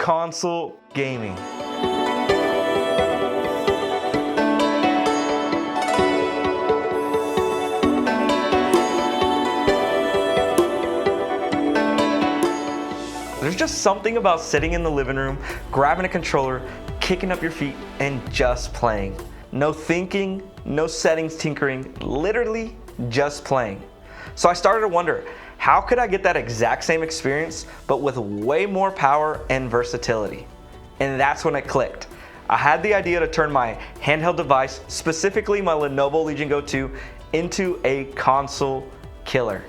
console gaming. There's just something about sitting in the living room, grabbing a controller, kicking up your feet, and just playing. No thinking, no settings tinkering, literally just playing. So I started to wonder, how could I get that exact same experience, but with way more power and versatility? And that's when it clicked. I had the idea to turn my handheld device, specifically my Lenovo Legion Go 2, into a console killer.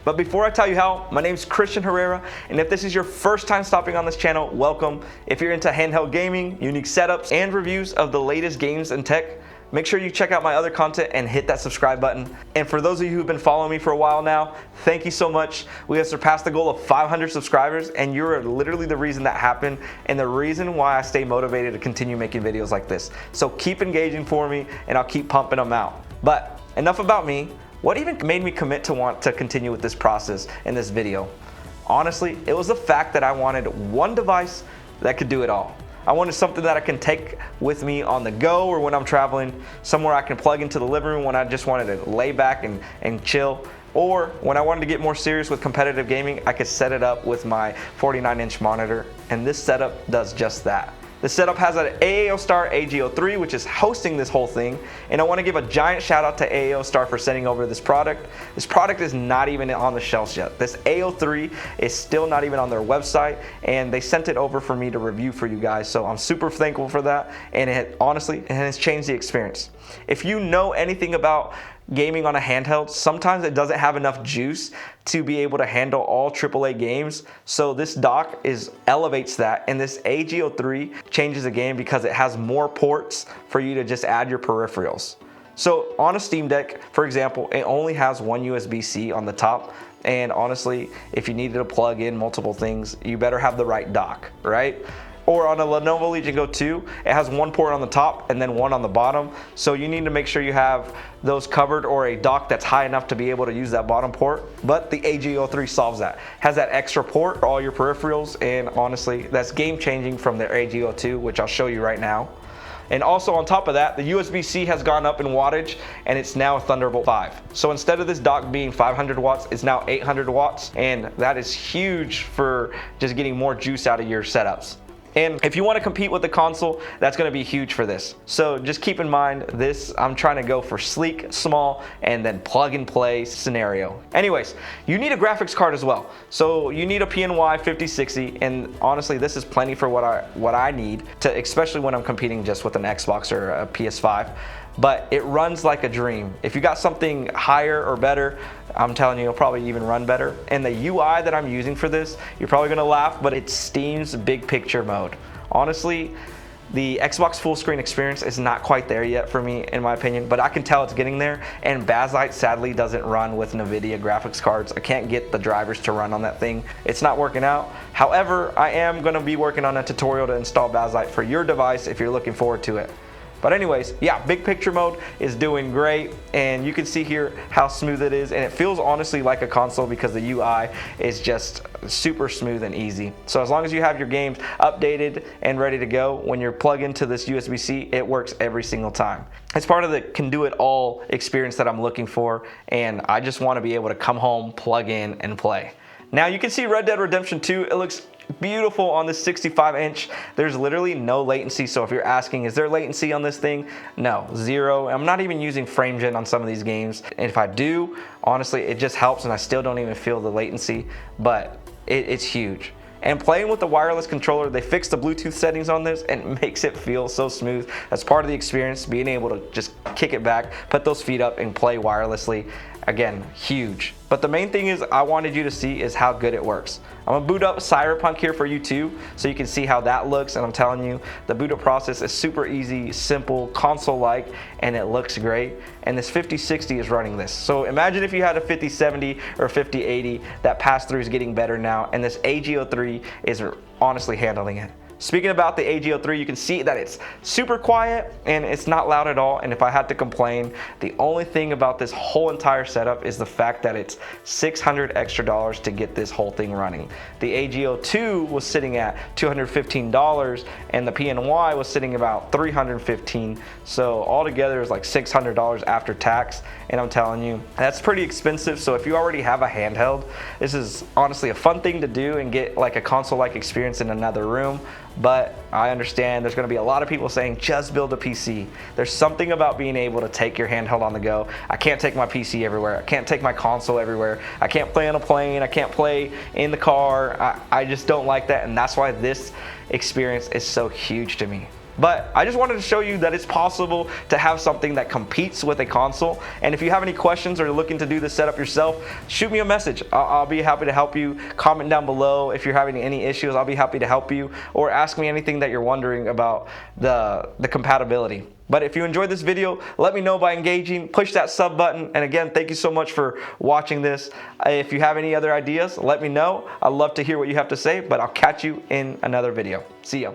But before I tell you how, my name's Christian Herrera, and if this is your first time stopping on this channel, welcome. If you're into handheld gaming, unique setups, and reviews of the latest games and tech, make sure you check out my other content and hit that subscribe button. And for those of you who've been following me for a while now, thank you so much. We have surpassed the goal of 500 subscribers, and you're literally the reason that happened and the reason why I stay motivated to continue making videos like this. So keep engaging for me and I'll keep pumping them out. But enough about me. What even made me commit to want to continue with this process in this video? Honestly, it was the fact that I wanted one device that could do it all. I wanted something that I can take with me on the go or when I'm traveling, somewhere I can plug into the living room when I just wanted to lay back and chill. Or when I wanted to get more serious with competitive gaming, I could set it up with my 49-inch monitor. And this setup does just that. The setup has an AOOSTAR AG03, which is hosting this whole thing. And I want to give a giant shout out to AOOSTAR for sending over this product. This product is not even on the shelves yet. This AO3 is still not even on their website, and they sent it over for me to review for you guys. So I'm super thankful for that. And it honestly, it has changed the experience. If you know anything about gaming on a handheld, sometimes it doesn't have enough juice to be able to handle all AAA games. So this dock elevates that, and this AG03 changes the game because it has more ports for you to just add your peripherals. So on a Steam Deck, for example, it only has one USB-C on the top. And honestly, if you needed to plug in multiple things, you better have the right dock, right? Or on a Lenovo Legion Go 2, it has one port on the top and then one on the bottom. So you need to make sure you have those covered or a dock that's high enough to be able to use that bottom port. But the AG03 solves that. Has that extra port for all your peripherals, and honestly, that's game changing from the AG02, which I'll show you right now. And also on top of that, the USB-C has gone up in wattage and it's now a Thunderbolt 5. So instead of this dock being 500 watts, it's now 800 watts. And that is huge for just getting more juice out of your setups. And if you want to compete with the console, that's going to be huge for this. So just keep in mind this, I'm trying to go for sleek, small, and then plug and play scenario. Anyways, you need a graphics card as well. So you need a PNY 5060, and honestly, this is plenty for what I need, especially when I'm competing just with an Xbox or a PS5. But it runs like a dream. If you got something higher or better, I'm telling you, it'll probably even run better. And the UI that I'm using for this, you're probably gonna laugh, but it's Steam's big picture mode. Honestly, the Xbox full screen experience is not quite there yet for me, in my opinion, but I can tell it's getting there. And Bakelite sadly doesn't run with NVIDIA graphics cards. I can't get the drivers to run on that thing. It's not working out. However, I am gonna be working on a tutorial to install Bakelite for your device if you're looking forward to it. But anyways, yeah, big picture mode is doing great, and you can see here how smooth it is, and it feels honestly like a console because the UI is just super smooth and easy. So as long as you have your games updated and ready to go, when you're plugged into this USB-C, it works every single time. It's part of the can do it all experience that I'm looking for, and I just want to be able to come home, plug in, and play. Now you can see Red Dead Redemption 2, it looks beautiful on this 65-inch. There's literally no latency, so if you're asking, is there latency on this thing? No, zero. I'm not even using frame gen on some of these games. And if I do, honestly, it just helps and I still don't even feel the latency, but it's huge. And playing with the wireless controller, they fixed the Bluetooth settings on this and it makes it feel so smooth. That's part of the experience, being able to just kick it back, put those feet up and play wirelessly. Again, huge. But the main thing is I wanted you to see is how good it works. I'm gonna boot up Cyberpunk here for you too, so you can see how that looks. And I'm telling you, the boot up process is super easy, simple, console-like, and it looks great. And this 5060 is running this. So imagine if you had a 5070 or 5080, that pass-through is getting better now, and this AG03 is honestly handling it. Speaking about the AG03, you can see that it's super quiet and it's not loud at all. And if I had to complain, the only thing about this whole entire setup is the fact that it's $600 extra to get this whole thing running. The AG02 was sitting at $215 and the PNY was sitting about $315. So altogether it's like $600 after tax. And I'm telling you, that's pretty expensive. So if you already have a handheld, this is honestly a fun thing to do and get like a console-like experience in another room. But I understand there's going to be a lot of people saying just build a PC. There's something about being able to take your handheld on the go. I can't take my PC everywhere. I can't take my console everywhere. I can't play on a plane. I can't play in the car. I just don't like that, and that's why this experience is so huge to me. But I just wanted to show you that it's possible to have something that competes with a console. And if you have any questions or you're looking to do this setup yourself, shoot me a message. I'll be happy to help you. Comment down below if you're having any issues. I'll be happy to help you, or ask me anything that you're wondering about the compatibility. But if you enjoyed this video, let me know by engaging, push that sub button. And again, thank you so much for watching this. If you have any other ideas, let me know. I'd love to hear what you have to say, but I'll catch you in another video. See ya.